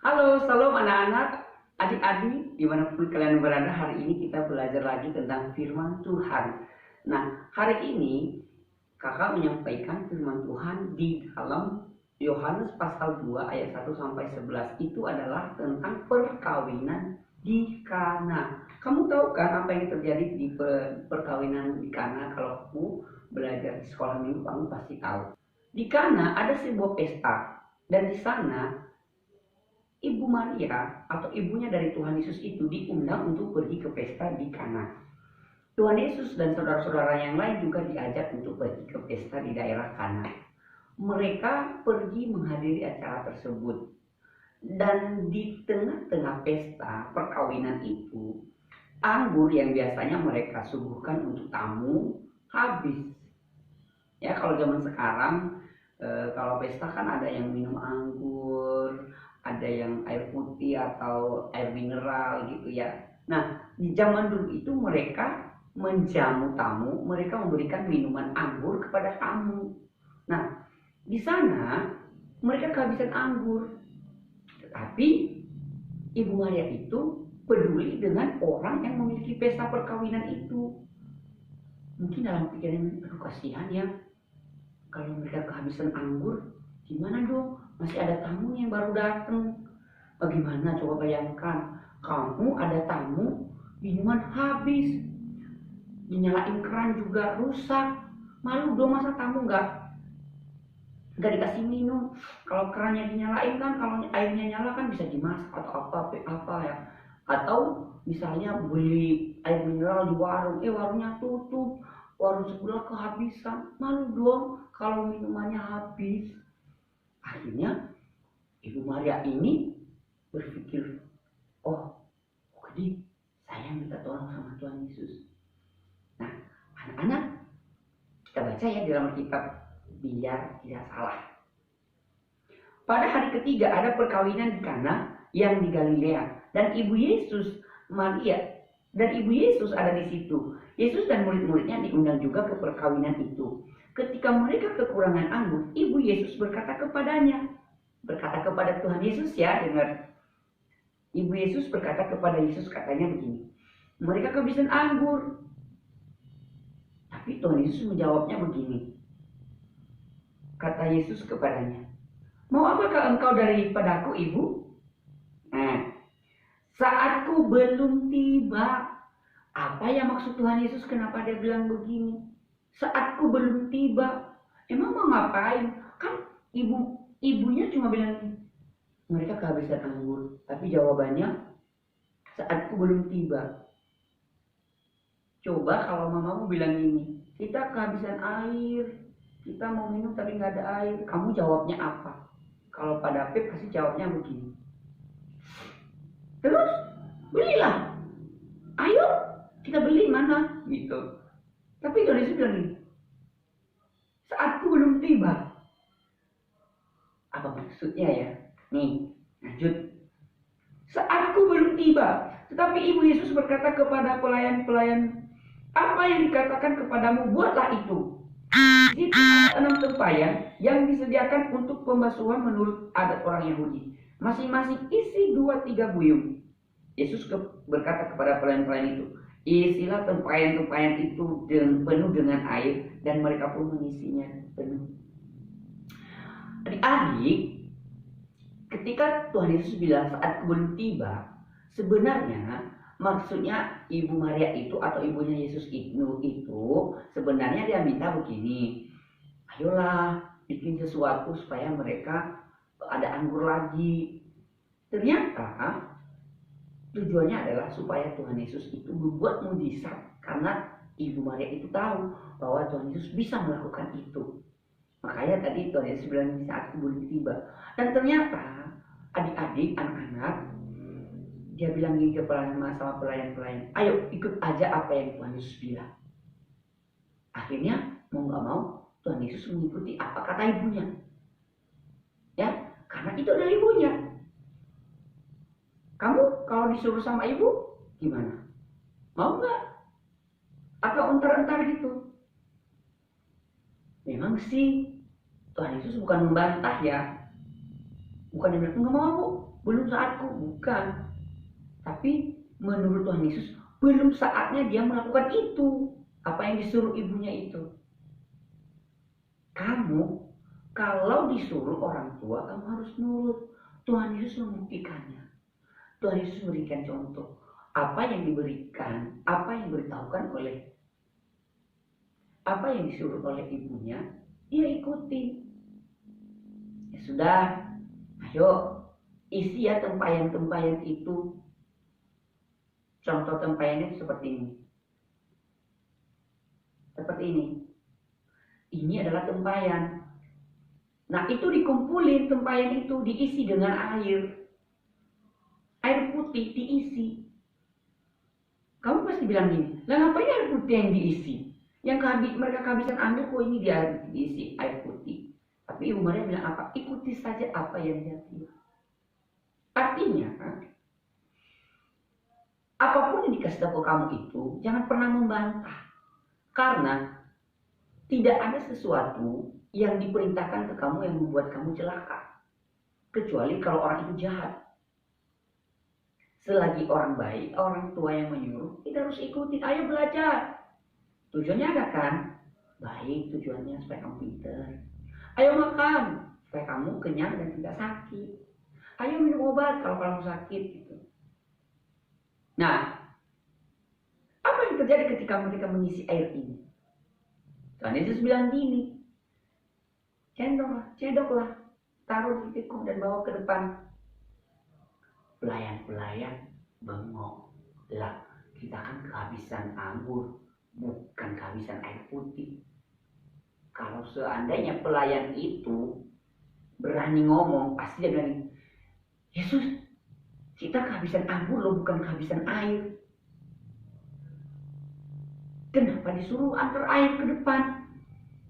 Halo, salam anak-anak, adik-adik, dimanapun kalian berada. Hari ini kita belajar lagi tentang firman Tuhan. Nah, hari ini kakak menyampaikan firman Tuhan di dalam Yohanes pasal 2 ayat 1 sampai 11. Itu adalah tentang perkawinan di Kana. Kamu tahu kan apa yang terjadi di perkawinan di Kana? Kalau kamu belajar di sekolah minggu, kamu pasti tahu. Di Kana ada sebuah pesta, dan di sana Ibu Maria atau ibunya dari Tuhan Yesus itu diundang untuk pergi ke pesta di Kana. Tuhan Yesus dan saudara-saudara yang lain juga diajak untuk pergi ke pesta di daerah Kana. Mereka pergi menghadiri acara tersebut. Dan di tengah-tengah pesta perkawinan itu, anggur yang biasanya mereka suguhkan untuk tamu habis. Ya, kalau zaman sekarang kalau pesta kan ada yang minum anggur, ada yang air putih atau air mineral gitu ya. Nah, di zaman dulu itu mereka menjamu tamu, mereka memberikan minuman anggur kepada tamu. Nah, di sana mereka kehabisan anggur. Tetapi Ibu Maria itu peduli dengan orang yang memiliki pesta perkawinan itu. Mungkin dalam pikiran, aduh kasihan ya, kalau mereka kehabisan anggur, gimana dong? Masih ada tamu yang baru datang. Bagaimana coba bayangkan, kamu ada tamu, minuman habis, dinyalain keran juga rusak. Malu dong, masa tamu nggak dikasih minum. Kalau kerannya dinyalain kan, kalau airnya nyala kan bisa dimasak atau apa ya. Atau misalnya beli air mineral di warung, warungnya tutup, warung sebelah kehabisan. Malu dong kalau minumannya habis. Akhirnya Ibu Maria ini berpikir, oh jadi saya minta tolong sama Tuhan Yesus. Nah, anak-anak, kita baca ya di dalam Alkitab biar tidak salah. Pada hari ketiga ada perkawinan di Kana yang di Galilea, dan Ibu Yesus Maria dan Ibu Yesus ada di situ. Yesus dan murid-muridnya diundang juga ke perkawinan itu. Ketika mereka kekurangan anggur, Ibu Yesus berkata kepada Tuhan Yesus, ya, dengar. Ibu Yesus berkata kepada Yesus, katanya begini, mereka kehabisan anggur. Tapi Tuhan Yesus menjawabnya begini. Kata Yesus kepadanya, mau apakah engkau daripadaku, Ibu? Nah, saatku belum tiba. Apa ya maksud Tuhan Yesus, kenapa dia bilang begini? Saatku belum tiba. Emang mau ngapain? Kan ibunya cuma bilang mereka kehabisan anggur. Tapi jawabannya, saatku belum tiba. Coba kalau mamamu bilang ini, kita kehabisan air, kita mau minum tapi nggak ada air. Kamu jawabnya apa? Kalau Pak David kasih jawabnya begini. Terus belilah. Ayo kita beli, mana? Gitu. Tapi Tuhan Yesus bilang ini, saatku belum tiba. Apa maksudnya ya? Nih, lanjut. Saatku belum tiba. Tetapi Ibu Yesus berkata kepada pelayan-pelayan, apa yang dikatakan kepadamu, buatlah itu. Di situ ada 6 tempayan yang disediakan untuk pembasuhan menurut adat orang Yahudi. Masing-masing isi 2-3 buyung. Yesus berkata kepada pelayan-pelayan itu, isilah tempayan-tempayan itu penuh dengan air, dan mereka pun mengisinya penuh. Adik-adik, ketika Tuhan Yesus bilang saat belum tiba, sebenarnya maksudnya Ibu Maria itu atau ibunya Yesus itu sebenarnya dia minta begini, ayolah bikin sesuatu supaya mereka ada anggur lagi. Ternyata tujuannya adalah supaya Tuhan Yesus itu membuat mujizat, karena Ibu Maria itu tahu bahwa Tuhan Yesus bisa melakukan itu. Makanya tadi Tuhan Yesus bilang saat belum tiba. Dan ternyata adik-adik, anak-anak, dia bilang gini sama pelayan-pelayan, ayo ikut aja apa yang Tuhan Yesus bilang. Akhirnya mau gak mau Tuhan Yesus mengikuti apa kata ibunya. Ya, karena itu adalah ibunya. Kamu kalau disuruh sama ibu gimana? Mau nggak? Atau entar-entar gitu? Memang sih Tuhan Yesus bukan membantah ya, bukan yang bilang nggak mau, belum saatku, bukan. Tapi menurut Tuhan Yesus, belum saatnya dia melakukan itu, apa yang disuruh ibunya itu. Kamu, kalau disuruh orang tua, kamu harus nurut. Tuhan Yesus membuktikannya. Tuhan Yesus memberikan contoh. Apa yang diberikan, apa yang diberitahukan oleh, apa yang disuruh oleh ibunya, dia ikuti. Ya sudah, ayo isi ya tempayan-tempayan itu. Contoh tempayannya seperti ini. Seperti ini. Ini adalah tempayan. Nah, itu dikumpulin, tempayan itu diisi dengan air. Air putih diisi. Kamu pasti bilang gini, lah ngapain air putih yang diisi? Yang mereka kehabisan ambil, kok ini diisi air putih. Tapi Ibu Maria bilang apa? Ikuti saja apa yang dia bilang. Artinya, apapun yang dikasih tahu kamu itu, jangan pernah membantah. Karena tidak ada sesuatu yang diperintahkan ke kamu yang membuat kamu celaka. Kecuali kalau orang itu jahat. Selagi orang baik, orang tua yang menyuruh, kita harus ikuti. Ayo belajar. Tujuannya ada kan? Baik, tujuannya supaya kamu pintar. Ayo makan, supaya kamu kenyang dan tidak sakit. Ayo minum obat kalau kamu sakit. Gitu. Nah, apa yang terjadi ketika mereka mengisi air ini? Tuhan Yesus bilang gini, cendoklah, taruh di tikung dan bawa ke depan. Pelayan-pelayan bengong. Lah, kita kan kehabisan anggur, bukan kehabisan air putih. Kalau seandainya pelayan itu berani ngomong, pasti dia bilang, Yesus, kita kehabisan anggur loh, bukan kehabisan air. Kenapa disuruh antar air ke depan?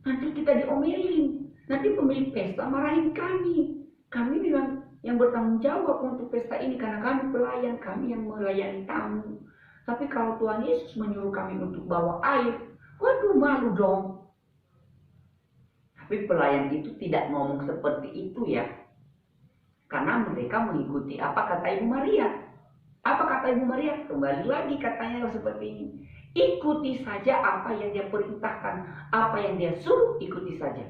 Nanti kita diomelin. Nanti pemilik pesta marahin kami. Kami memang yang bertanggung jawab untuk pesta ini karena kami pelayan, kami yang melayani tamu. Tapi kalau Tuhan Yesus menyuruh kami untuk bawa air, waduh malu dong. Tapi pelayan itu tidak ngomong seperti itu ya. Karena mereka mengikuti apa kata Ibu Maria. Apa kata Ibu Maria? Kembali lagi katanya seperti ini. Ikuti saja apa yang dia perintahkan, apa yang dia suruh, ikuti saja.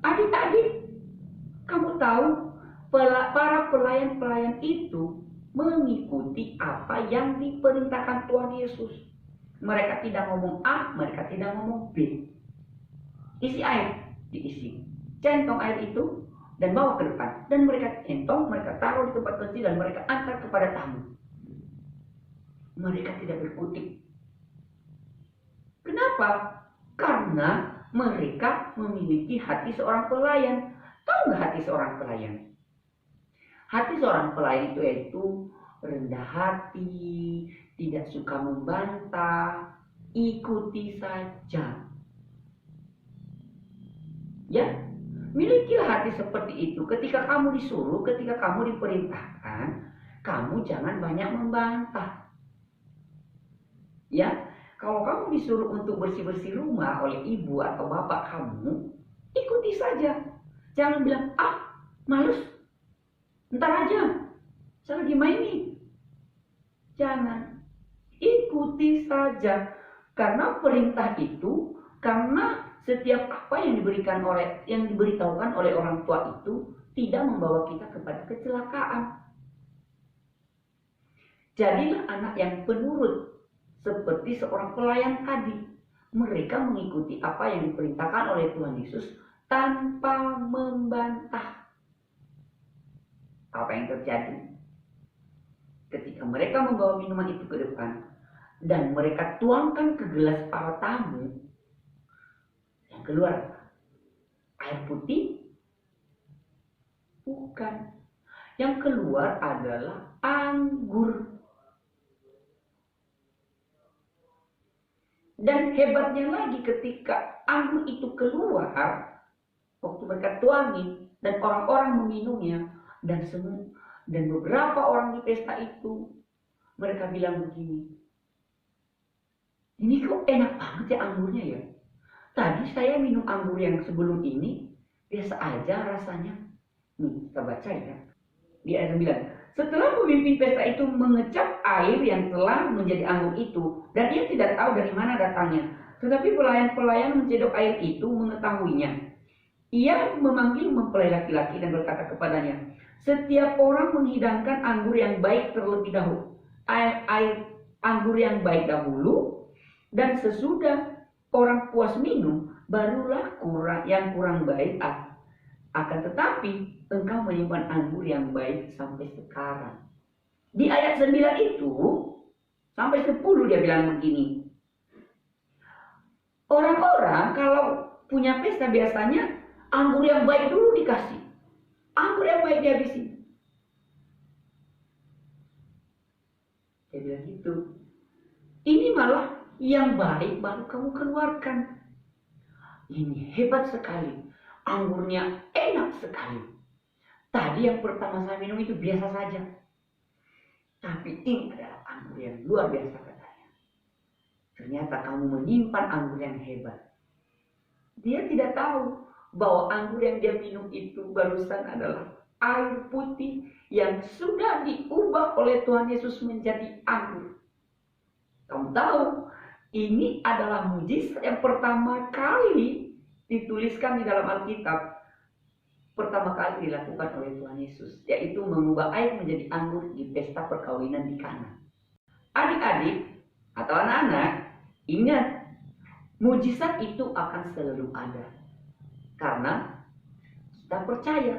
Adik-adik, kamu tahu para pelayan-pelayan itu mengikuti apa yang diperintahkan Tuhan Yesus. Mereka tidak ngomong A, mereka tidak ngomong B. Isi air, diisi. Centong air itu dan bawa ke depan. Dan mereka centong, mereka taruh di tempat kecil dan mereka antar kepada tamu. Mereka tidak berkutik. Kenapa? Karena mereka memiliki hati seorang pelayan. Tahu nggak hati seorang pelayan? Hati seorang pelayan itu yaitu rendah hati, tidak suka membantah, ikuti saja. Ya, milikilah hati seperti itu. Ketika kamu disuruh, ketika kamu diperintahkan, kamu jangan banyak membantah. Ya, kalau kamu disuruh untuk bersih-bersih rumah oleh ibu atau bapak kamu, ikuti saja. Jangan bilang, males, ntar aja, saya lagi main nih. Jangan, ikuti saja. Karena perintah itu, karena setiap apa yang diberitahukan oleh orang tua itu tidak membawa kita kepada kecelakaan. Jadilah anak yang penurut. Seperti seorang pelayan tadi, mereka mengikuti apa yang diperintahkan oleh Tuhan Yesus tanpa membantah. Apa yang terjadi? Ketika mereka membawa minuman itu ke depan dan mereka tuangkan ke gelas para tamu, yang keluar air putih? Bukan. Yang keluar adalah anggur. Dan hebatnya lagi ketika anggur itu keluar, waktu mereka tuangin dan orang-orang meminumnya, dan beberapa orang di pesta itu, mereka bilang begini, ini kok enak banget ya anggurnya ya. Tadi saya minum anggur yang sebelum ini, biasa aja rasanya. Nih, kita baca ya. Di ayat 9. Setelah pemimpin pesta itu mengecap air yang telah menjadi anggur itu, dan ia tidak tahu dari mana datangnya. Tetapi pelayan-pelayan mencedok air itu mengetahuinya. Ia memanggil mempelai laki-laki dan berkata kepadanya, setiap orang menghidangkan anggur yang baik terlebih dahulu. Air anggur yang baik dahulu, dan sesudah orang puas minum, barulah yang kurang baik. Akan tetapi engkau menyimpan anggur yang baik sampai sekarang. Di ayat 9 itu sampai 10 dia bilang begini. Orang-orang kalau punya pesta biasanya anggur yang baik dulu dikasih. Anggur yang baik dihabisin. Dia bilang gitu. Ini malah yang baik baru kamu keluarkan. Ini hebat sekali. Anggurnya enak sekali. Tadi yang pertama saya minum itu biasa saja. Tapi ini adalah anggur yang luar biasa katanya. Ternyata kamu menyimpan anggur yang hebat. Dia tidak tahu bahwa anggur yang dia minum itu barusan adalah air putih yang sudah diubah oleh Tuhan Yesus menjadi anggur. Kamu tahu, ini adalah mujizat yang pertama kali dituliskan di dalam Alkitab. Pertama kali dilakukan oleh Tuhan Yesus, yaitu mengubah air menjadi anggur di pesta perkawinan di Kana. Adik-adik atau anak-anak, ingat, mujizat itu akan selalu ada. Karena kita percaya.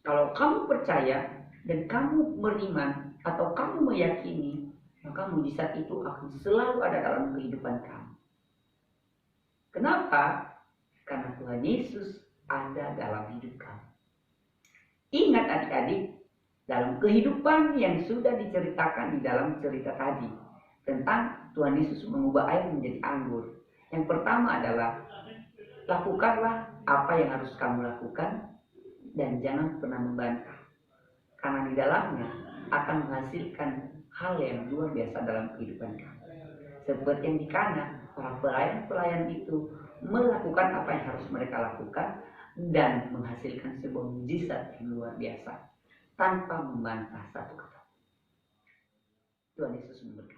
Kalau kamu percaya dan kamu beriman atau kamu meyakini, maka mujizat itu akan selalu ada dalam kehidupan kamu. Kenapa? Karena Tuhan Yesus ada dalam hidup kamu. Ingat adik-adik, dalam kehidupan yang sudah diceritakan di dalam cerita tadi, tentang Tuhan Yesus mengubah air menjadi anggur. Yang pertama adalah, lakukanlah apa yang harus kamu lakukan dan jangan pernah membantah. Karena di dalamnya akan menghasilkan hal yang luar biasa dalam kehidupan kamu. Seperti yang di Kana, para pelayan-pelayan itu melakukan apa yang harus mereka lakukan dan menghasilkan sebuah mujizat yang luar biasa tanpa membantah satu kata. Tuhan Yesus memberkati.